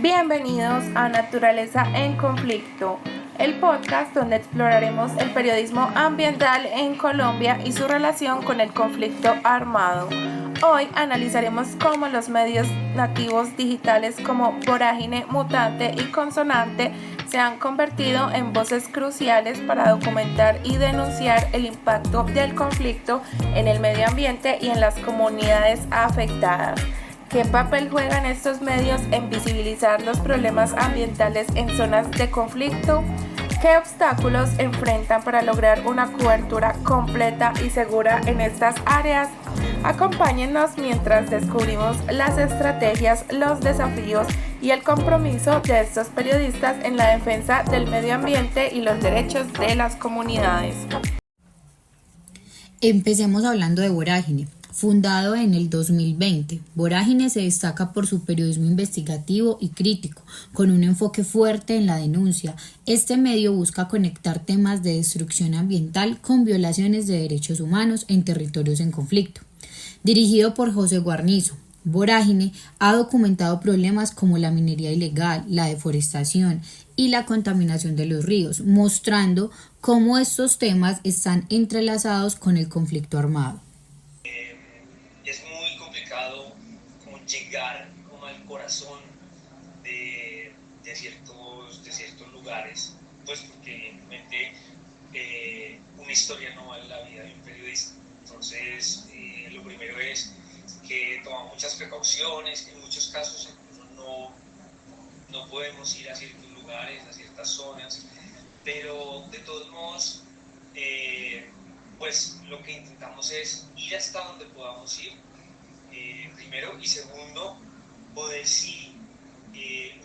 Bienvenidos a Naturaleza en Conflicto, el podcast donde exploraremos el periodismo ambiental en Colombia y su relación con el conflicto armado. Hoy analizaremos cómo los medios nativos digitales como Vorágine, Mutante y Consonante se han convertido en voces cruciales para documentar y denunciar el impacto del conflicto en el medio ambiente y en las comunidades afectadas. ¿Qué papel juegan estos medios en visibilizar los problemas ambientales en zonas de conflicto? ¿Qué obstáculos enfrentan para lograr una cobertura completa y segura en estas áreas? Acompáñennos mientras descubrimos las estrategias, los desafíos y el compromiso de estos periodistas en la defensa del medio ambiente y los derechos de las comunidades. Empecemos hablando de Vorágine. Fundado en el 2020, Vorágine se destaca por su periodismo investigativo y crítico, con un enfoque fuerte en la denuncia. Este medio busca conectar temas de destrucción ambiental con violaciones de derechos humanos en territorios en conflicto. Dirigido por José Guarnizo, Vorágine ha documentado problemas como la minería ilegal, la deforestación y la contaminación de los ríos, mostrando cómo estos temas están entrelazados con el conflicto armado. Es muy complicado como llegar como al corazón de ciertos lugares, pues porque realmente una historia no vale la vida de un periodista. Entonces, lo primero es que tomamos muchas precauciones, en muchos casos incluso no podemos ir a ciertos lugares, a ciertas zonas, pero de todos modos, pues lo que intentamos es ir hasta donde podamos ir, primero, y segundo, poder sí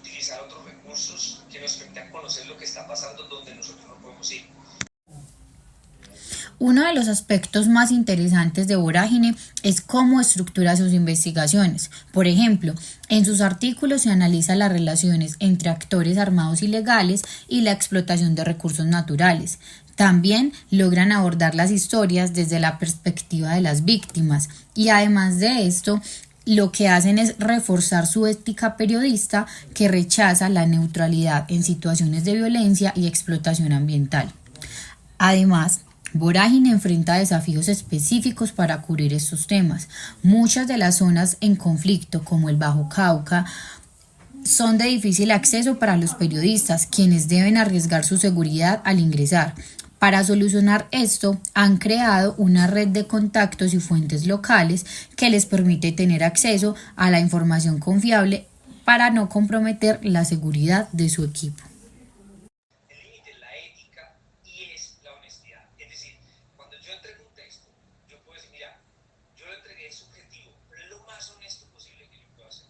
utilizar otros recursos que nos permitan conocer lo que está pasando donde nosotros no podemos ir. Uno de los aspectos más interesantes de Vorágine es cómo estructura sus investigaciones. Por ejemplo, en sus artículos se analiza las relaciones entre actores armados ilegales y la explotación de recursos naturales. También logran abordar las historias desde la perspectiva de las víctimas y además de esto, lo que hacen es reforzar su ética periodista que rechaza la neutralidad en situaciones de violencia y explotación ambiental. Además, Vorágine enfrenta desafíos específicos para cubrir estos temas. Muchas de las zonas en conflicto, como el Bajo Cauca, son de difícil acceso para los periodistas, quienes deben arriesgar su seguridad al ingresar. Para solucionar esto, han creado una red de contactos y fuentes locales que les permite tener acceso a la información confiable para no comprometer la seguridad de su equipo. Yo lo entregué subjetivo, pero es lo más honesto posible que yo puedo hacer.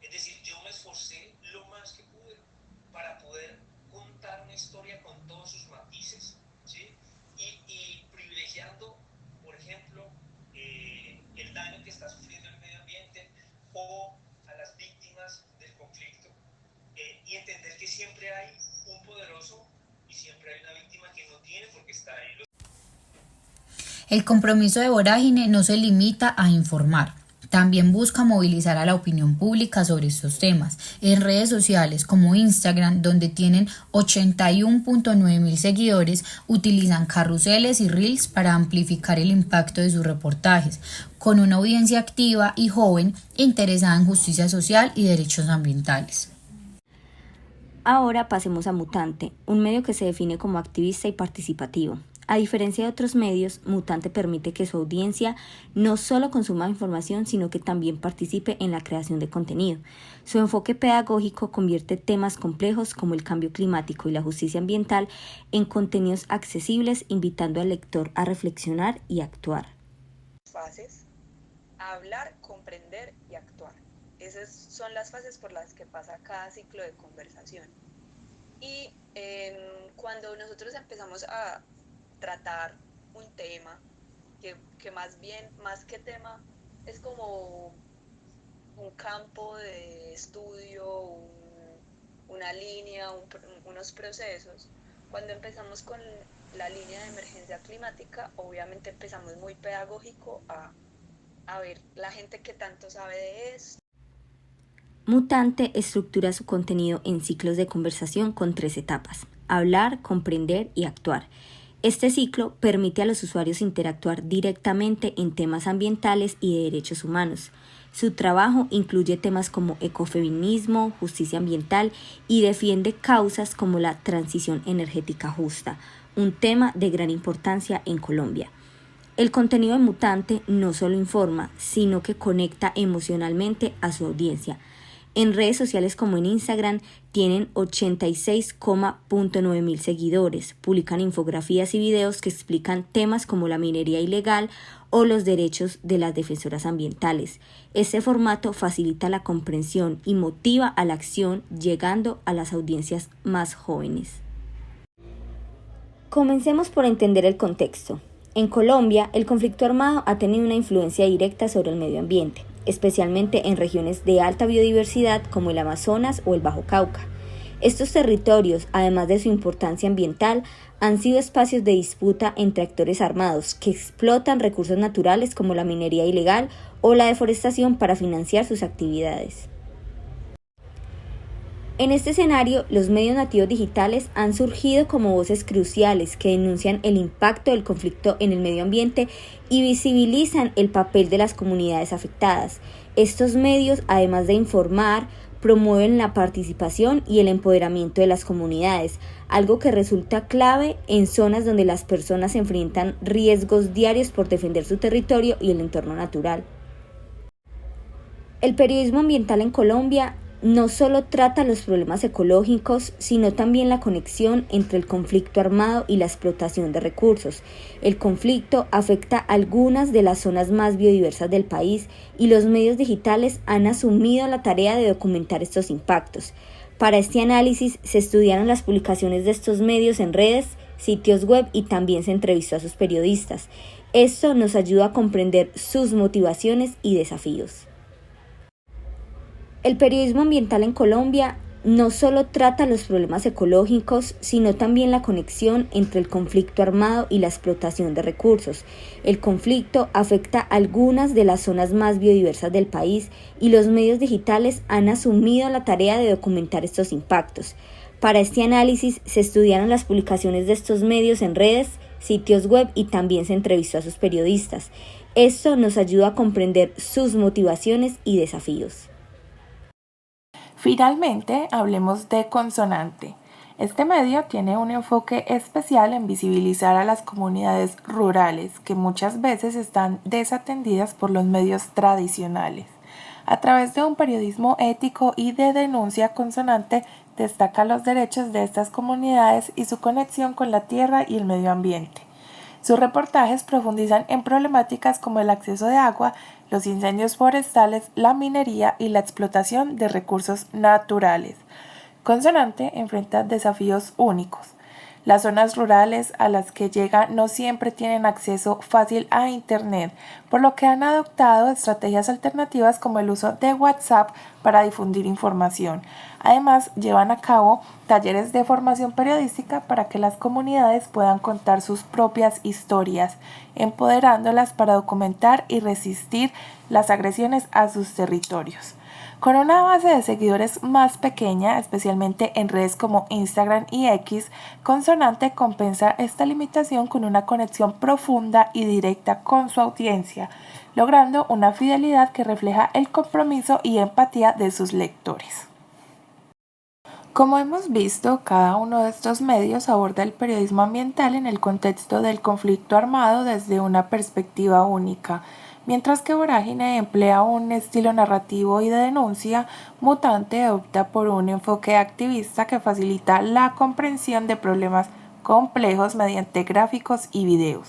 Es decir, yo me esforcé lo más que pude para poder contar una historia con todos sus matices, ¿sí? Y privilegiando, por ejemplo, el daño que está sufriendo el medio ambiente o a las víctimas del conflicto. Y entender que siempre hay un poderoso y siempre hay una víctima que no tiene por qué estar ahí. El compromiso de Vorágine no se limita a informar, también busca movilizar a la opinión pública sobre estos temas. En redes sociales como Instagram, donde tienen 81.9 mil seguidores, utilizan carruseles y reels para amplificar el impacto de sus reportajes, con una audiencia activa y joven interesada en justicia social y derechos ambientales. Ahora pasemos a Mutante, un medio que se define como activista y participativo. A diferencia de otros medios, Mutante permite que su audiencia no solo consuma información, sino que también participe en la creación de contenido. Su enfoque pedagógico convierte temas complejos como el cambio climático y la justicia ambiental en contenidos accesibles, invitando al lector a reflexionar y actuar. Fases: hablar, comprender y actuar. Esas son las fases por las que pasa cada ciclo de conversación. Y cuando nosotros empezamos a tratar un tema que más bien, más que tema, es como un campo de estudio, una línea, unos procesos. Cuando empezamos con la línea de emergencia climática, obviamente empezamos muy pedagógico a ver la gente que tanto sabe de esto. Mutante estructura su contenido en ciclos de conversación con 3 etapas: hablar, comprender y actuar. Este ciclo permite a los usuarios interactuar directamente en temas ambientales y de derechos humanos. Su trabajo incluye temas como ecofeminismo, justicia ambiental y defiende causas como la transición energética justa, un tema de gran importancia en Colombia. El contenido de Mutante no solo informa, sino que conecta emocionalmente a su audiencia. En redes sociales como en Instagram tienen 86,9 mil seguidores, publican infografías y videos que explican temas como la minería ilegal o los derechos de las defensoras ambientales. Este formato facilita la comprensión y motiva a la acción, llegando a las audiencias más jóvenes. Comencemos por entender el contexto. En Colombia, el conflicto armado ha tenido una influencia directa sobre el medio ambiente, especialmente en regiones de alta biodiversidad como el Amazonas o el Bajo Cauca. Estos territorios, además de su importancia ambiental, han sido espacios de disputa entre actores armados que explotan recursos naturales como la minería ilegal o la deforestación para financiar sus actividades. En este escenario, los medios nativos digitales han surgido como voces cruciales que denuncian el impacto del conflicto en el medio ambiente y visibilizan el papel de las comunidades afectadas. Estos medios, además de informar, promueven la participación y el empoderamiento de las comunidades, algo que resulta clave en zonas donde las personas enfrentan riesgos diarios por defender su territorio y el entorno natural. El periodismo ambiental en Colombia no solo trata los problemas ecológicos, sino también la conexión entre el conflicto armado y la explotación de recursos. El conflicto afecta algunas de las zonas más biodiversas del país y los medios digitales han asumido la tarea de documentar estos impactos. Para este análisis se estudiaron las publicaciones de estos medios en redes, sitios web y también se entrevistó a sus periodistas. Esto nos ayuda a comprender sus motivaciones y desafíos. El periodismo ambiental en Colombia no solo trata los problemas ecológicos, sino también la conexión entre el conflicto armado y la explotación de recursos. El conflicto afecta algunas de las zonas más biodiversas del país y los medios digitales han asumido la tarea de documentar estos impactos. Para este análisis se estudiaron las publicaciones de estos medios en redes, sitios web y también se entrevistó a sus periodistas. Esto nos ayuda a comprender sus motivaciones y desafíos. Finalmente, hablemos de Consonante. Este medio tiene un enfoque especial en visibilizar a las comunidades rurales que muchas veces están desatendidas por los medios tradicionales. A través de un periodismo ético y de denuncia, Consonante destaca los derechos de estas comunidades y su conexión con la tierra y el medio ambiente. Sus reportajes profundizan en problemáticas como el acceso de agua, los incendios forestales, la minería y la explotación de recursos naturales. Consonante enfrenta desafíos únicos. Las zonas rurales a las que llega no siempre tienen acceso fácil a Internet, por lo que han adoptado estrategias alternativas como el uso de WhatsApp para difundir información. Además, llevan a cabo talleres de formación periodística para que las comunidades puedan contar sus propias historias, empoderándolas para documentar y resistir las agresiones a sus territorios. Con una base de seguidores más pequeña, especialmente en redes como Instagram y X, Consonante compensa esta limitación con una conexión profunda y directa con su audiencia, logrando una fidelidad que refleja el compromiso y empatía de sus lectores. Como hemos visto, cada uno de estos medios aborda el periodismo ambiental en el contexto del conflicto armado desde una perspectiva única. Mientras que Vorágine emplea un estilo narrativo y de denuncia, Mutante opta por un enfoque activista que facilita la comprensión de problemas complejos mediante gráficos y videos.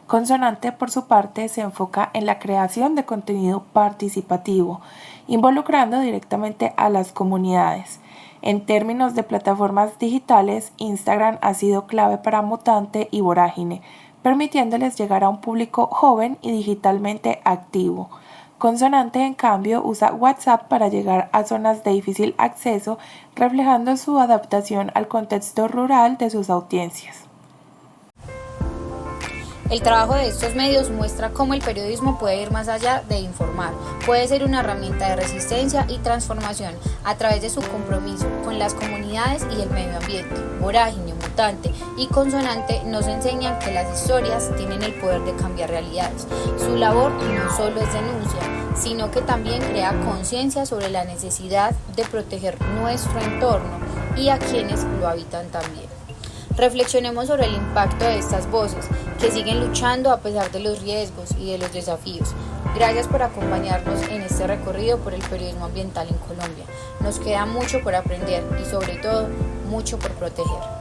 Consonante, por su parte, se enfoca en la creación de contenido participativo, involucrando directamente a las comunidades. En términos de plataformas digitales, Instagram ha sido clave para Mutante y Vorágine, permitiéndoles llegar a un público joven y digitalmente activo. Consonante, en cambio, usa WhatsApp para llegar a zonas de difícil acceso, reflejando su adaptación al contexto rural de sus audiencias. El trabajo de estos medios muestra cómo el periodismo puede ir más allá de informar, puede ser una herramienta de resistencia y transformación a través de su compromiso con las comunidades y el medio ambiente. Vorágine, Mutante y Consonante nos enseñan que las historias tienen el poder de cambiar realidades. Su labor no solo es denuncia, sino que también crea conciencia sobre la necesidad de proteger nuestro entorno y a quienes lo habitan también. Reflexionemos sobre el impacto de estas voces que siguen luchando a pesar de los riesgos y de los desafíos. Gracias por acompañarnos en este recorrido por el periodismo ambiental en Colombia. Nos queda mucho por aprender y sobre todo mucho por proteger.